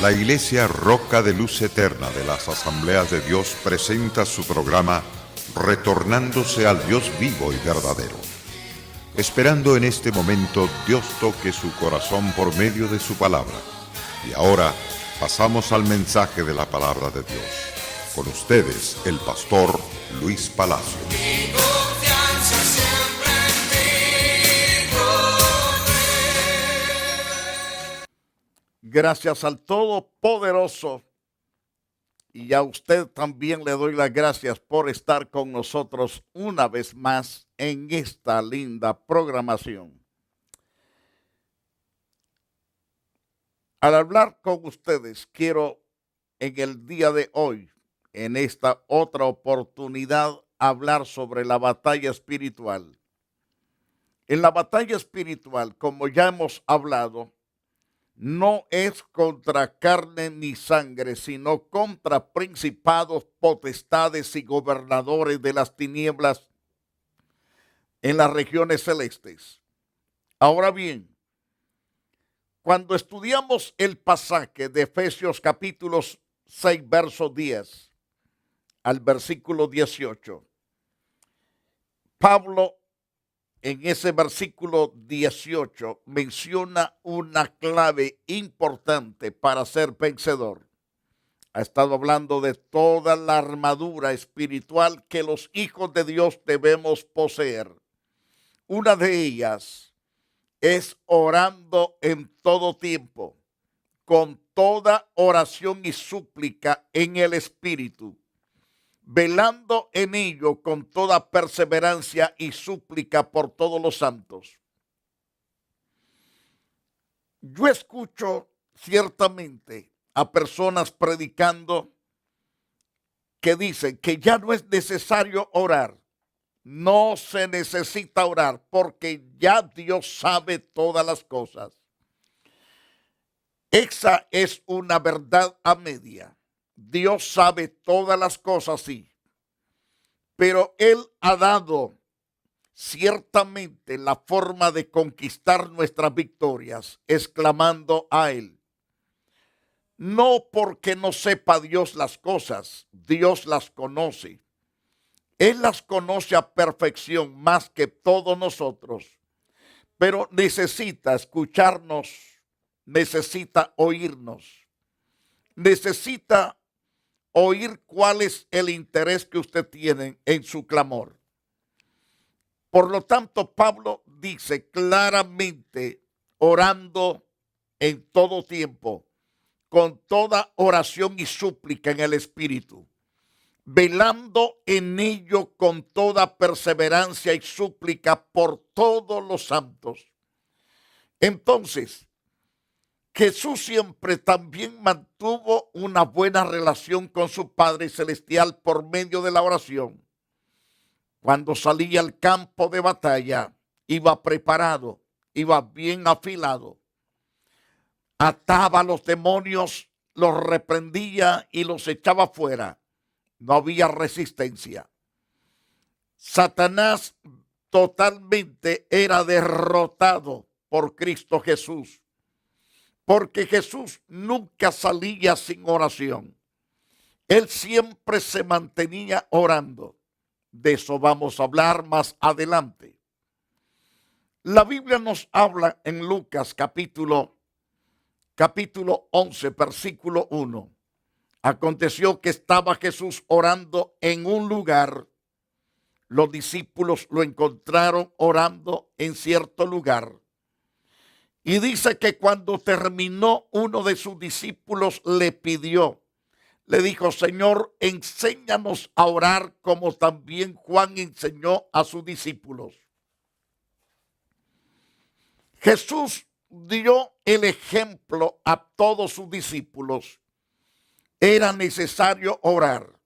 La Iglesia Roca de Luz Eterna de las Asambleas de Dios presenta su programa Retornándose al Dios vivo y verdadero. Esperando en este momento Dios toque su corazón por medio de su palabra. Y ahora pasamos al mensaje de la palabra de Dios. Con ustedes, el pastor Luis Palacio. Gracias al Todopoderoso, y a usted también le doy las gracias por estar con nosotros una vez más en esta linda programación. Al hablar con ustedes, quiero en el día de hoy, en esta otra oportunidad, hablar sobre la batalla espiritual. En la batalla espiritual, como ya hemos hablado, no es contra carne ni sangre, sino contra principados, potestades y gobernadores de las tinieblas en las regiones celestes. Ahora bien, cuando estudiamos el pasaje de Efesios capítulo 6, verso 10 al versículo 18, Pablo en ese versículo 18 menciona una clave importante para ser vencedor. Ha estado hablando de toda la armadura espiritual que los hijos de Dios debemos poseer. Una de ellas es orando en todo tiempo, con toda oración y súplica en el Espíritu, velando en ello con toda perseverancia y súplica por todos los santos. Yo escucho ciertamente a personas predicando que dicen que ya no es necesario orar. No se necesita orar porque ya Dios sabe todas las cosas. Esa es una verdad a media. Dios sabe todas las cosas, sí, pero Él ha dado ciertamente la forma de conquistar nuestras victorias, exclamando a Él. No porque no sepa Dios las cosas, Dios las conoce. Él las conoce a perfección más que todos nosotros, pero necesita escucharnos, necesita oírnos, necesita oír cuál es el interés que usted tiene en su clamor. Por lo tanto, Pablo dice claramente, orando en todo tiempo, con toda oración y súplica en el Espíritu, velando en ello con toda perseverancia y súplica por todos los santos. Entonces, Jesús siempre también mantuvo una buena relación con su Padre Celestial por medio de la oración. Cuando salía al campo de batalla, iba preparado, iba bien afilado. Ataba a los demonios, los reprendía y los echaba fuera. No había resistencia. Satanás totalmente era derrotado por Cristo Jesús. Porque Jesús nunca salía sin oración. Él siempre se mantenía orando. De eso vamos a hablar más adelante. La Biblia nos habla en Lucas capítulo 11, versículo 1. Aconteció que estaba Jesús orando en un lugar. Los discípulos lo encontraron orando en cierto lugar. Y dice que cuando terminó, uno de sus discípulos le dijo, Señor, enséñanos a orar como también Juan enseñó a sus discípulos. Jesús dio el ejemplo a todos sus discípulos. Era necesario orar.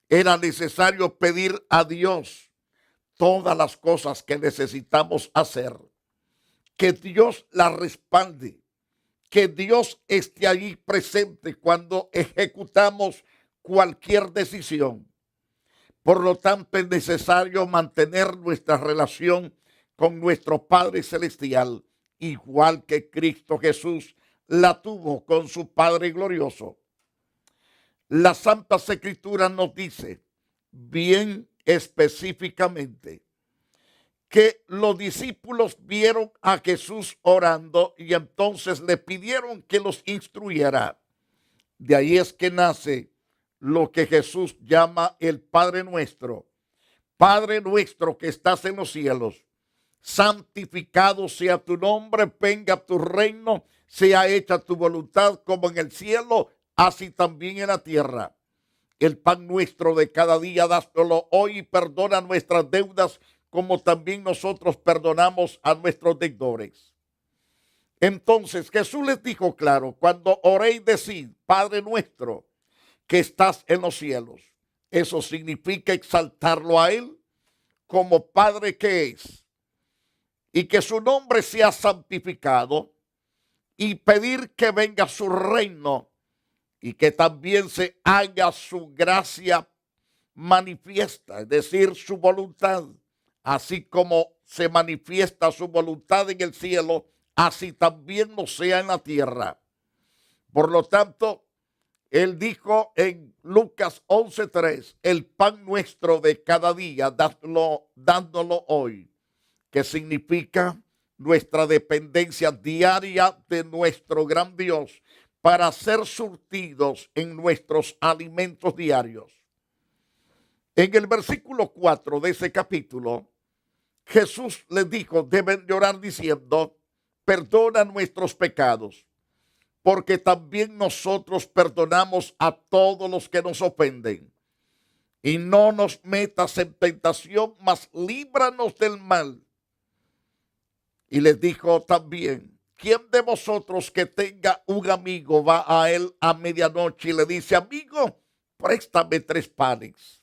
Era necesario pedir a Dios todas las cosas que necesitamos hacer. Que Dios la respalde, que Dios esté allí presente cuando ejecutamos cualquier decisión. Por lo tanto, es necesario mantener nuestra relación con nuestro Padre Celestial, igual que Cristo Jesús la tuvo con su Padre glorioso. La Santa Escritura nos dice bien específicamente que los discípulos vieron a Jesús orando y entonces le pidieron que los instruyera. De ahí es que nace lo que Jesús llama el Padre Nuestro. Padre nuestro que estás en los cielos, santificado sea tu nombre, venga tu reino, sea hecha tu voluntad como en el cielo, así también en la tierra. El pan nuestro de cada día, dástelo hoy y perdona nuestras deudas, como también nosotros perdonamos a nuestros deudores. Entonces Jesús les dijo claro, cuando oréis decid, Padre nuestro que estás en los cielos. Eso significa exaltarlo a Él como Padre que es. Y que su nombre sea santificado y pedir que venga su reino y que también se haga su gracia manifiesta, es decir, su voluntad. Así como se manifiesta su voluntad en el cielo, así también lo sea en la tierra. Por lo tanto, Él dijo en Lucas 11:3, el pan nuestro de cada día, dándolo hoy, que significa nuestra dependencia diaria de nuestro gran Dios para ser surtidos en nuestros alimentos diarios. En el versículo 4 de ese capítulo, Jesús les dijo, deben de orar diciendo, perdona nuestros pecados, porque también nosotros perdonamos a todos los que nos ofenden. Y no nos metas en tentación, mas líbranos del mal. Y les dijo también, ¿quién de vosotros que tenga un amigo va a él a medianoche y le dice, amigo, préstame 3 panes?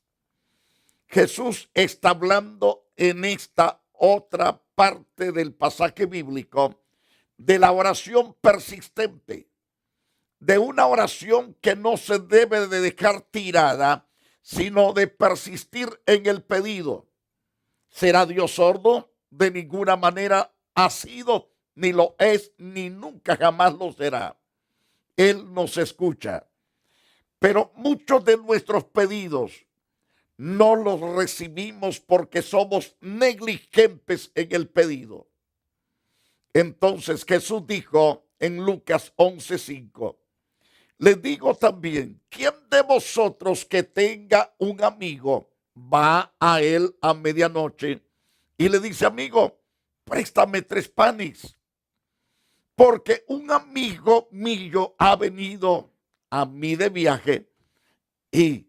Jesús está hablando en esta otra parte del pasaje bíblico de la oración persistente, de una oración que no se debe de dejar tirada, sino de persistir en el pedido. ¿Será Dios sordo? De ninguna manera ha sido, ni lo es, ni nunca jamás lo será. Él nos escucha. Pero muchos de nuestros pedidos no los recibimos porque somos negligentes en el pedido. Entonces Jesús dijo en Lucas 11:5, les digo también, ¿quién de vosotros que tenga un amigo va a él a medianoche y le dice, amigo, préstame 3 panes? Porque un amigo mío ha venido a mí de viaje y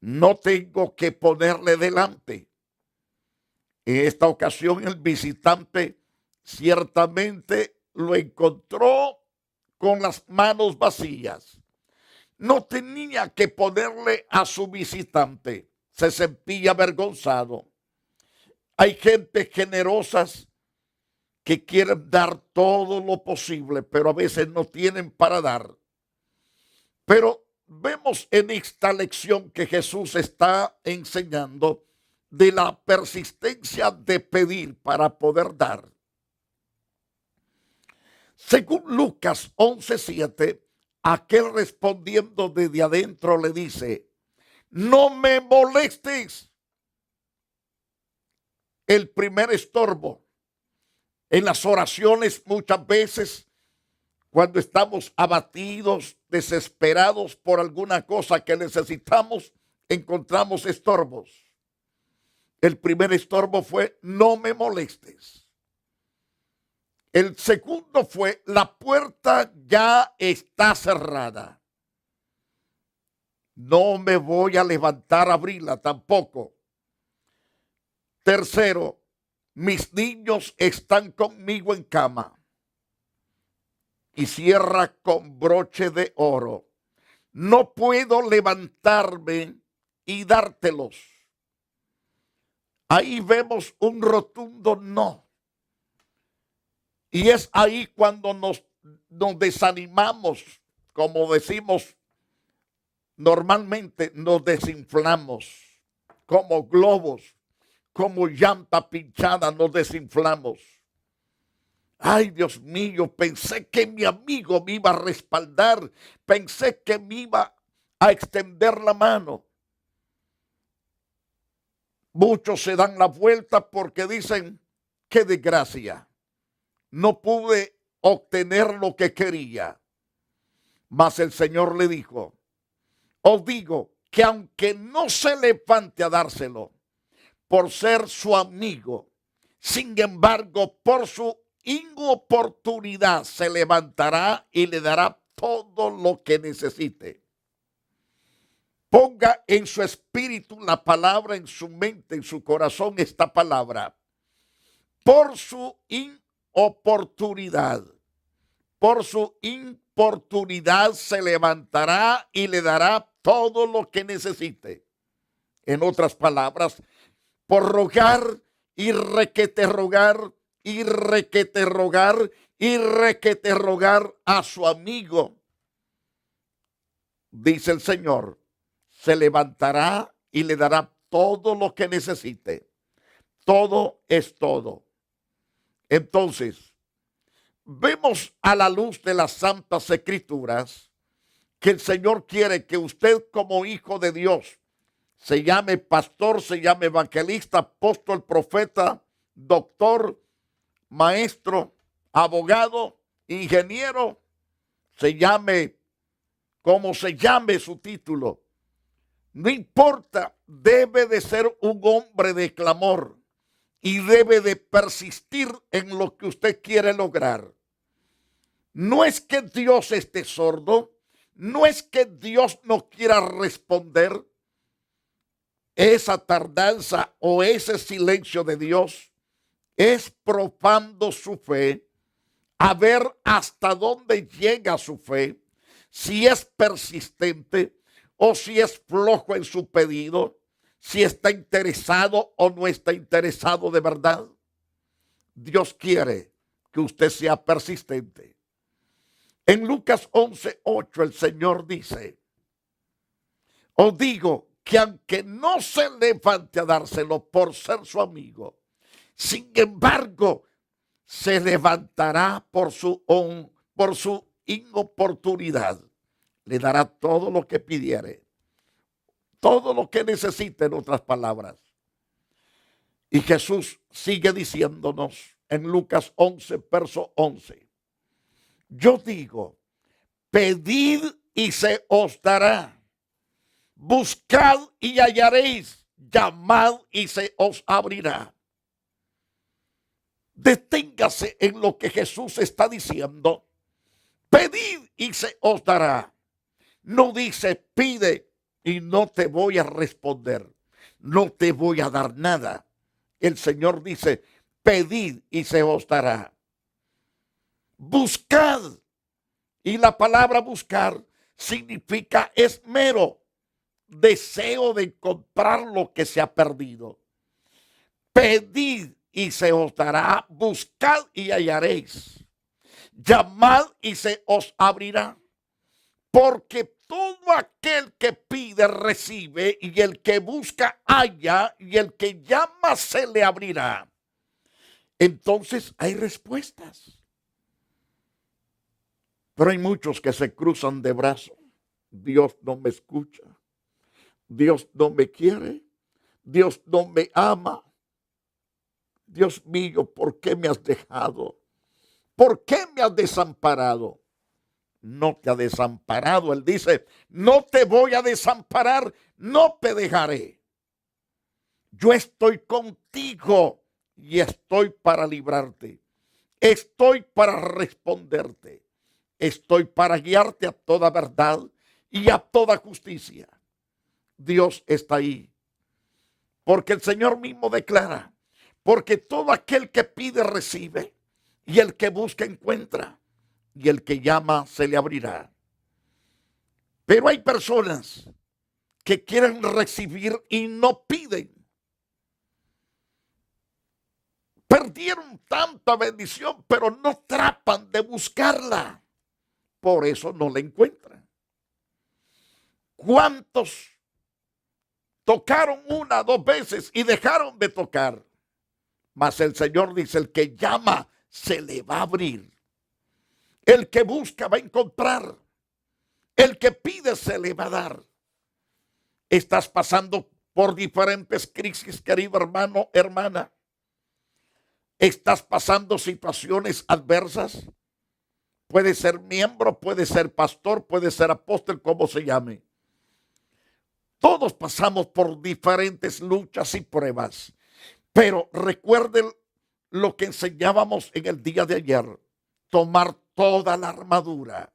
no tengo que ponerle delante. En esta ocasión el visitante ciertamente lo encontró con las manos vacías. No tenía que ponerle a su visitante. Se sentía avergonzado. Hay gente generosas que quieren dar todo lo posible, pero a veces no tienen para dar. Pero vemos en esta lección que Jesús está enseñando de la persistencia de pedir para poder dar. Según Lucas 11:7, aquel respondiendo desde adentro le dice, no me molestes. El primer estorbo en las oraciones muchas veces, cuando estamos abatidos, desesperados por alguna cosa que necesitamos, encontramos estorbos. El primer estorbo fue, no me molestes. El segundo fue, la puerta ya está cerrada. No me voy a levantar a abrirla tampoco. Tercero, mis niños están conmigo en cama. Y cierra con broche de oro. No puedo levantarme y dártelos. Ahí vemos un rotundo no. Y es ahí cuando nos desanimamos, como decimos normalmente, nos desinflamos, como globos, como llanta pinchada nos desinflamos. Ay, Dios mío, pensé que mi amigo me iba a respaldar, pensé que me iba a extender la mano. Muchos se dan la vuelta porque dicen, qué desgracia, no pude obtener lo que quería. Mas el Señor le dijo, os digo que aunque no se levante a dárselo por ser su amigo, sin embargo, por su inoportunidad se levantará y le dará todo lo que necesite. Ponga en su espíritu la palabra, en su mente, en su corazón esta palabra. Por su inoportunidad, por su inoportunidad se levantará y le dará todo lo que necesite. En otras palabras, por rogar y requete rogar y requete rogar y requete rogar a su amigo, dice el Señor, se levantará y le dará todo lo que necesite. Todo es todo. Entonces, vemos a la luz de las Santas Escrituras que el Señor quiere que usted como hijo de Dios se llame pastor, se llame evangelista, apóstol, profeta, doctor, maestro, abogado, ingeniero, se llame como se llame su título. No importa, debe de ser un hombre de clamor y debe de persistir en lo que usted quiere lograr. No es que Dios esté sordo, no es que Dios no quiera responder. Esa tardanza o ese silencio de Dios es probando su fe, a ver hasta dónde llega su fe, si es persistente o si es flojo en su pedido, si está interesado o no está interesado de verdad. Dios quiere que usted sea persistente. En Lucas 11:8 el Señor dice, os digo que aunque no se levante a dárselo por ser su amigo, sin embargo, se levantará por su inoportunidad. Le dará todo lo que pidiere, todo lo que necesite, en otras palabras. Y Jesús sigue diciéndonos en Lucas 11, verso 11. Yo digo, pedid y se os dará. Buscad y hallaréis, llamad y se os abrirá. Deténgase en lo que Jesús está diciendo. Pedid y se os dará. No dice pide y no te voy a responder. No te voy a dar nada. El Señor dice pedid y se os dará. Buscad. Y la palabra buscar significa esmero, deseo de encontrar lo que se ha perdido. Pedid y se os dará, buscad y hallaréis, llamad y se os abrirá, porque todo aquel que pide recibe, y el que busca halla, y el que llama se le abrirá. Entonces hay respuestas. Pero hay muchos que se cruzan de brazos. Dios no me escucha. Dios no me quiere. Dios no me ama. Dios mío, ¿por qué me has dejado? ¿Por qué me has desamparado? No te ha desamparado. Él dice, no te voy a desamparar, no te dejaré. Yo estoy contigo y estoy para librarte. Estoy para responderte. Estoy para guiarte a toda verdad y a toda justicia. Dios está ahí. Porque el Señor mismo declara, porque todo aquel que pide recibe, y el que busca encuentra, y el que llama se le abrirá. Pero hay personas que quieren recibir y no piden. Perdieron tanta bendición, pero no tratan de buscarla. Por eso no la encuentran. ¿Cuántos tocaron una, dos veces y dejaron de tocar? Mas el Señor dice, el que llama se le va a abrir. El que busca va a encontrar. El que pide se le va a dar. Estás pasando por diferentes crisis, querido hermano, hermana. Estás pasando situaciones adversas. Puede ser miembro, puede ser pastor, puede ser apóstol, como se llame. Todos pasamos por diferentes luchas y pruebas. Pero recuerden lo que enseñábamos en el día de ayer. Tomar toda la armadura,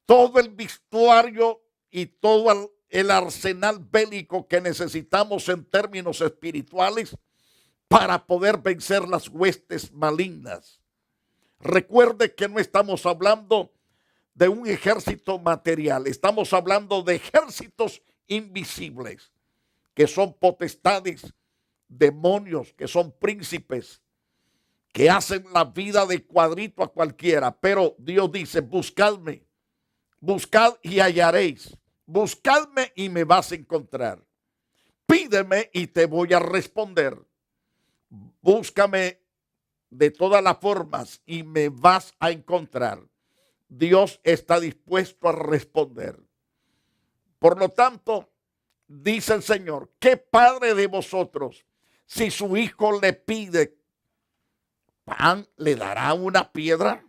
todo el vestuario y todo el arsenal bélico que necesitamos en términos espirituales para poder vencer las huestes malignas. Recuerde que no estamos hablando de un ejército material, estamos hablando de ejércitos invisibles, que son potestades, demonios, que son príncipes, que hacen la vida de cuadrito a cualquiera. Pero Dios dice, buscadme, buscad y hallaréis, buscadme y me vas a encontrar, pídeme y te voy a responder, búscame de todas las formas y me vas a encontrar. Dios está dispuesto a responder. Por lo tanto, dice el Señor, ¿qué padre de vosotros, si su hijo le pide pan, le dará una piedra?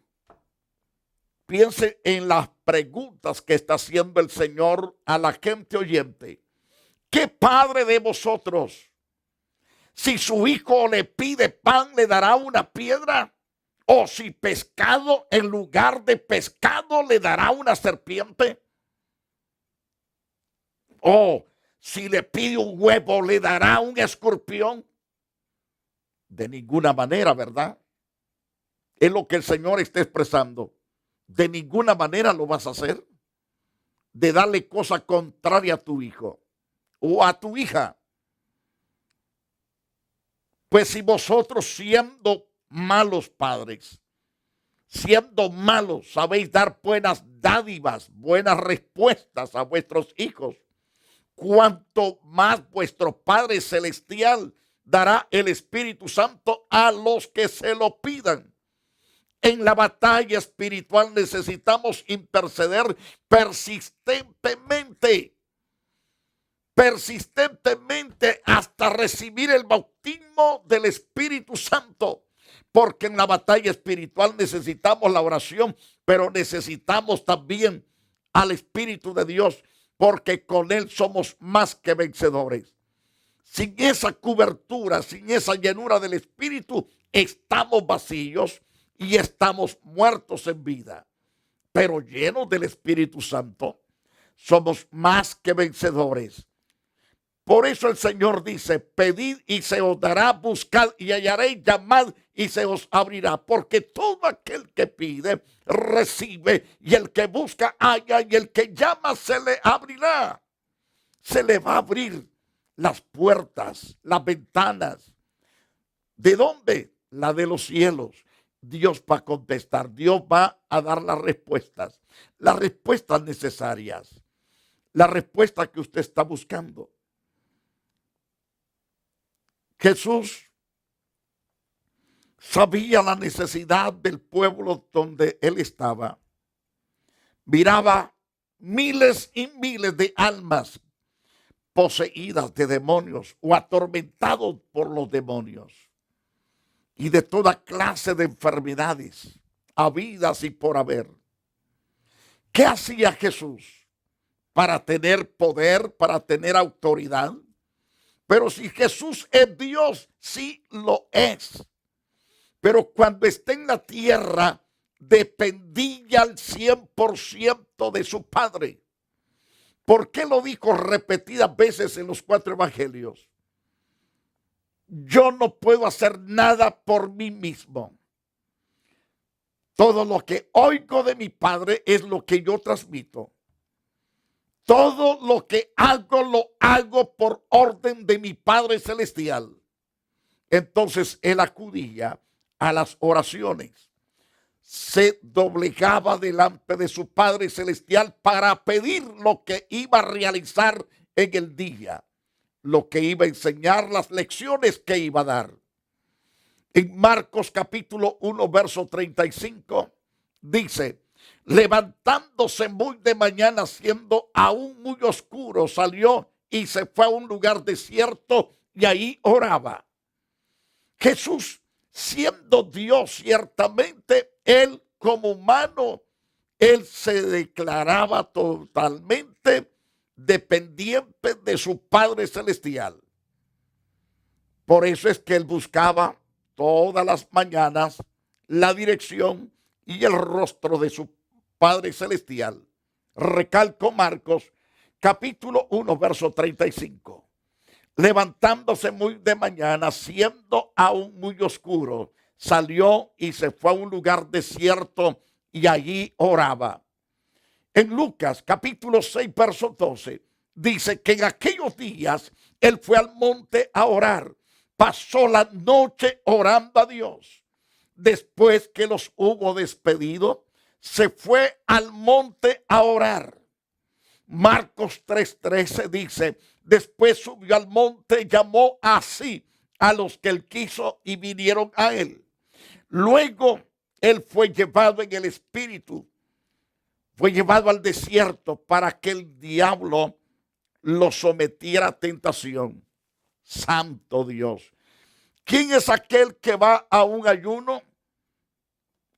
Piense en las preguntas que está haciendo el Señor a la gente oyente. ¿Qué padre de vosotros, si su hijo le pide pan, le dará una piedra? ¿O si pescado, en lugar de pescado, le dará una serpiente? ¿O si le pide un huevo, le dará un escorpión? De ninguna manera, ¿verdad? Es lo que el Señor está expresando. De ninguna manera lo vas a hacer, de darle cosa contraria a tu hijo o a tu hija. Pues si vosotros, siendo malos padres, siendo malos, sabéis dar buenas dádivas, buenas respuestas a vuestros hijos, cuanto más vuestro Padre Celestial dará el Espíritu Santo a los que se lo pidan. En la batalla espiritual necesitamos interceder persistentemente hasta recibir el bautismo del Espíritu Santo. Porque en la batalla espiritual necesitamos la oración, pero necesitamos también al Espíritu de Dios, porque con Él somos más que vencedores. Sin esa cobertura, sin esa llenura del Espíritu, estamos vacíos y estamos muertos en vida. Pero llenos del Espíritu Santo, somos más que vencedores. Por eso el Señor dice, pedid y se os dará, buscad y hallaréis, llamad y se os abrirá. Porque todo aquel que pide, recibe, y el que busca, halla, y el que llama, se le abrirá. Se le va a abrir las puertas, las ventanas. ¿De dónde? La de los cielos. Dios va a contestar, Dios va a dar las respuestas necesarias, la respuesta que usted está buscando. Jesús sabía la necesidad del pueblo donde él estaba. Miraba miles y miles de almas poseídas de demonios o atormentados por los demonios, y de toda clase de enfermedades, habidas y por haber. ¿Qué hacía Jesús para tener poder, para tener autoridad? Pero si Jesús es Dios, sí lo es. Pero cuando está en la tierra, dependía al 100% de su Padre. ¿Por qué lo dijo repetidas veces en los 4 evangelios? Yo no puedo hacer nada por mí mismo. Todo lo que oigo de mi Padre es lo que yo transmito. Todo lo que hago, lo hago por orden de mi Padre Celestial. Entonces él acudía a las oraciones. Se doblegaba delante de su Padre Celestial para pedir lo que iba a realizar en el día, lo que iba a enseñar, las lecciones que iba a dar. En Marcos capítulo 1, verso 35, dice, levantándose muy de mañana, siendo aún muy oscuro, salió y se fue a un lugar desierto y ahí oraba. Jesús, siendo Dios, ciertamente, él como humano, él se declaraba totalmente dependiente de su Padre Celestial. Por eso es que él buscaba todas las mañanas la dirección y el rostro de su Padre Celestial. Recalco Marcos capítulo 1, verso 35. Levantándose muy de mañana, siendo aún muy oscuro, salió y se fue a un lugar desierto y allí oraba. En Lucas capítulo 6, verso 12, dice que en aquellos días él fue al monte a orar. Pasó la noche orando a Dios. Después que los hubo despedido, se fue al monte a orar. Marcos 3:13 dice, después subió al monte, llamó así a los que él quiso y vinieron a él. Luego él fue llevado en el espíritu, fue llevado al desierto para que el diablo lo sometiera a tentación. Santo Dios. ¿Quién es aquel que va a un ayuno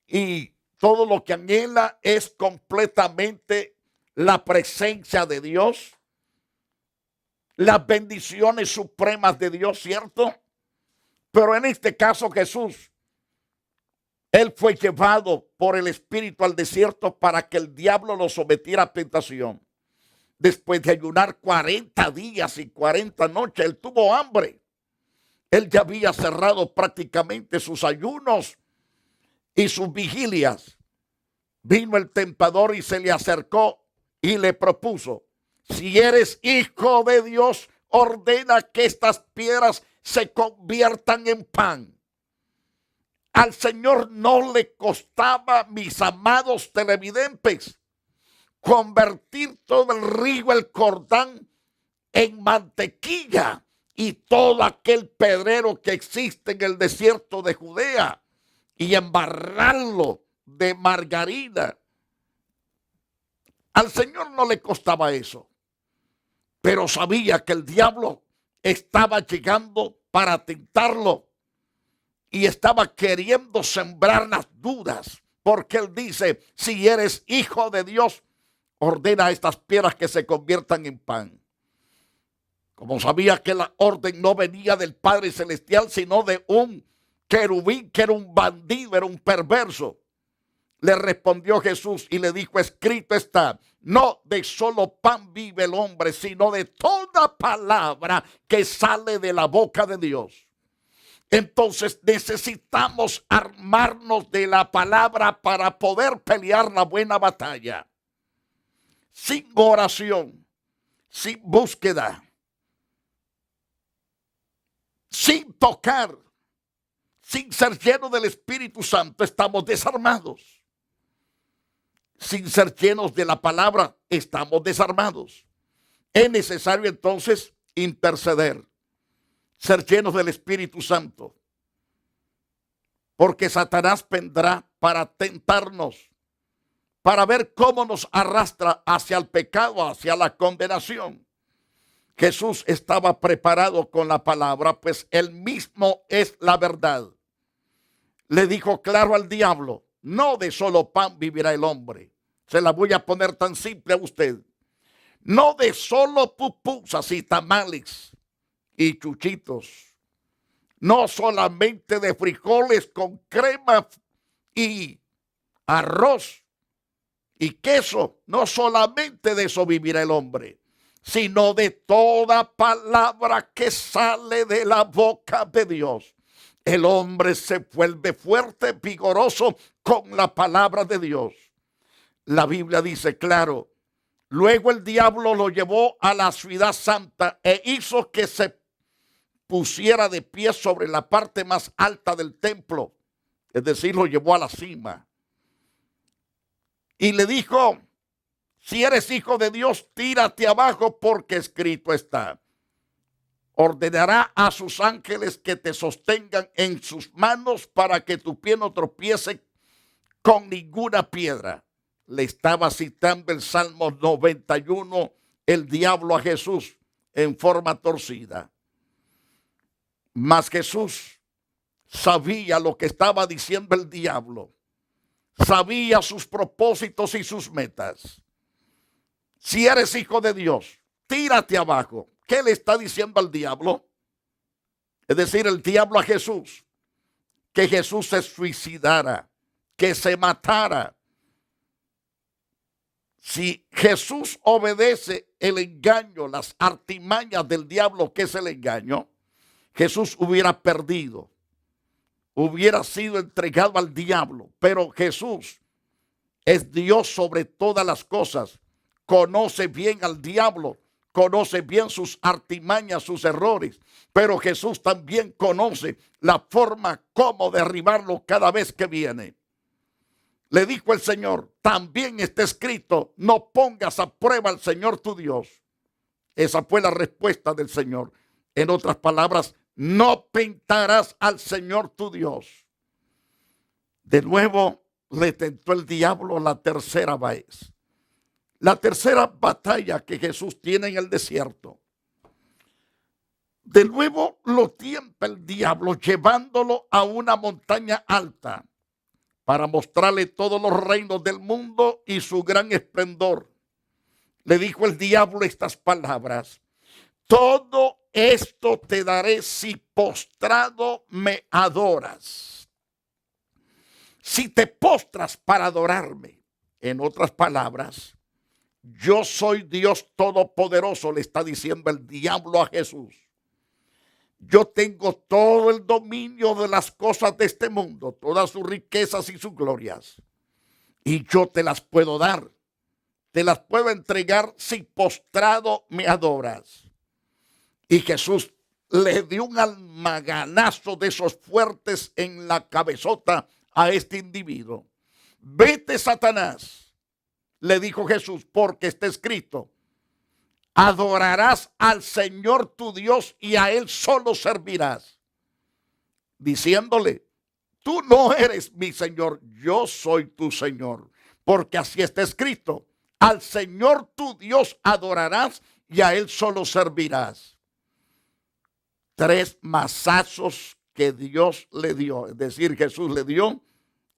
y todo lo que anhela es completamente la presencia de Dios? Las bendiciones supremas de Dios, ¿cierto? Pero en este caso Jesús, él fue llevado por el Espíritu al desierto para que el diablo lo sometiera a tentación. Después de ayunar 40 días y 40 noches, él tuvo hambre. Él ya había cerrado prácticamente sus ayunos y sus vigilias. Vino el tentador y se le acercó y le propuso, si eres hijo de Dios, ordena que estas piedras se conviertan en pan. Al Señor no le costaba, mis amados televidentes, convertir todo el río, el Jordán, en mantequilla y todo aquel pedrero que existe en el desierto de Judea y embarrarlo de margarina. Al Señor no le costaba eso, pero sabía que el diablo estaba llegando para tentarlo y estaba queriendo sembrar las dudas, porque él dice, si eres hijo de Dios, ordena a estas piedras que se conviertan en pan. Como sabía que la orden no venía del Padre Celestial, sino de un querubín que era un bandido, era un perverso, le respondió Jesús y le dijo, escrito está, no de solo pan vive el hombre, sino de toda palabra que sale de la boca de Dios. Entonces necesitamos armarnos de la palabra para poder pelear la buena batalla. Sin oración, sin búsqueda, sin tocar, sin ser lleno del Espíritu Santo, estamos desarmados. Sin ser llenos de la palabra, estamos desarmados. Es necesario entonces interceder, ser llenos del Espíritu Santo, porque Satanás vendrá para tentarnos, para ver cómo nos arrastra hacia el pecado, hacia la condenación. Jesús estaba preparado con la palabra, pues él mismo es la verdad. Le dijo claro al diablo, no de solo pan vivirá el hombre. Se la voy a poner tan simple a usted. No de solo pupusas y tamales y chuchitos. No solamente de frijoles con crema y arroz y queso. No solamente de eso vivirá el hombre, sino de toda palabra que sale de la boca de Dios. El hombre se vuelve fuerte, vigoroso con la palabra de Dios. La Biblia dice claro, luego el diablo lo llevó a la ciudad santa e hizo que se pusiera de pie sobre la parte más alta del templo. Es decir, lo llevó a la cima. Y le dijo, si eres hijo de Dios, tírate abajo porque escrito está. ordenará a sus ángeles que te sostengan en sus manos para que tu pie no tropiece con ninguna piedra. Le estaba citando el Salmo 91, el diablo a Jesús en forma torcida. Mas Jesús sabía lo que estaba diciendo el diablo. Sabía sus propósitos y sus metas. Si eres hijo de Dios, tírate abajo. ¿Qué le está diciendo al diablo? Es decir, el diablo a Jesús. Que Jesús se suicidara, que se matara. Si Jesús obedece el engaño, las artimañas del diablo, que es el engaño, Jesús hubiera perdido. Hubiera sido entregado al diablo. Pero Jesús es Dios sobre todas las cosas. Conoce bien al diablo. Conoce bien sus artimañas, sus errores. Pero Jesús también conoce la forma como derribarlo cada vez que viene. Le dijo el Señor, también está escrito, no pongas a prueba al Señor tu Dios. Esa fue la respuesta del Señor. En otras palabras, no tentarás al Señor tu Dios. De nuevo le tentó el diablo la tercera vez. La tercera batalla que Jesús tiene en el desierto. De nuevo lo tienta el diablo llevándolo a una montaña alta para mostrarle todos los reinos del mundo y su gran esplendor. Le dijo el diablo estas palabras: todo esto te daré si postrado me adoras. Si te postras para adorarme. En otras palabras, yo soy Dios todopoderoso, le está diciendo el diablo a Jesús. Yo tengo todo el dominio de las cosas de este mundo, todas sus riquezas y sus glorias. Y yo te las puedo dar. Te las puedo entregar si postrado me adoras. Y Jesús le dio un almaganazo de esos fuertes en la cabezota a este individuo. Vete, Satanás, le dijo Jesús, porque está escrito: adorarás al Señor tu Dios y a Él solo servirás. Diciéndole, tú no eres mi Señor, yo soy tu Señor. Porque así está escrito: al Señor tu Dios adorarás y a Él solo servirás. 3 mazazos que Dios le dio, es decir, Jesús le dio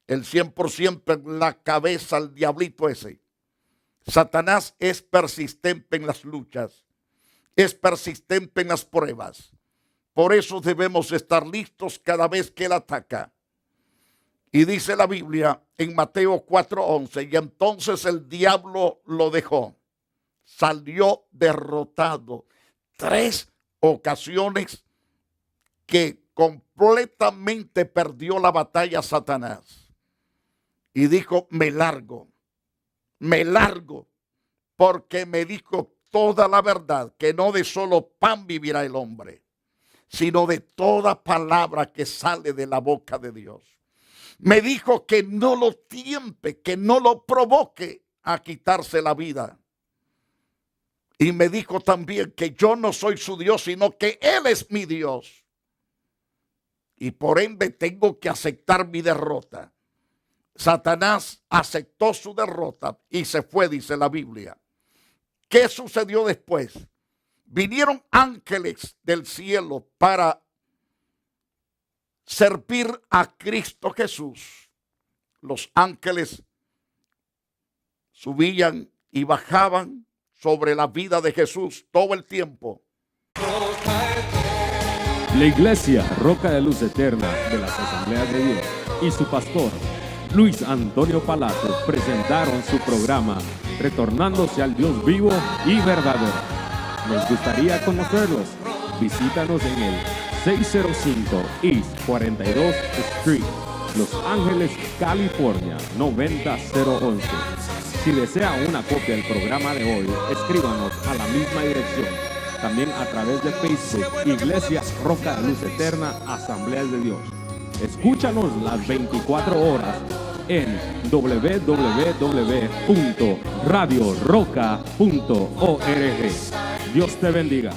el 100% en la cabeza al diablito ese. Satanás es persistente en las luchas, es persistente en las pruebas. Por eso debemos estar listos cada vez que él ataca. Y dice la Biblia en Mateo 4:11, y entonces el diablo lo dejó, salió derrotado. 3 ocasiones que completamente perdió la batalla Satanás. Y dijo, me largo, porque me dijo toda la verdad, que no de solo pan vivirá el hombre, sino de toda palabra que sale de la boca de Dios. Me dijo que no lo tiempe, que no lo provoque a quitarse la vida. Y me dijo también que yo no soy su Dios, sino que Él es mi Dios. Y por ende tengo que aceptar mi derrota. Satanás aceptó su derrota y se fue, dice la Biblia. ¿Qué sucedió después? Vinieron ángeles del cielo para servir a Cristo Jesús. Los ángeles subían y bajaban sobre la vida de Jesús todo el tiempo. La Iglesia Roca de Luz Eterna de las Asambleas de Dios y su pastor Luis Antonio Palacio presentaron su programa Retornándose al Dios vivo y verdadero. Nos gustaría conocerlos. Visítanos en el 605 East 42 Street, Los Ángeles, California 90011. Si desea una copia del programa de hoy, escríbanos a la misma dirección. También a través de Facebook, Iglesia Roca de Luz Eterna, Asambleas de Dios. Escúchanos las 24 horas en www.radioroca.org. Dios te bendiga.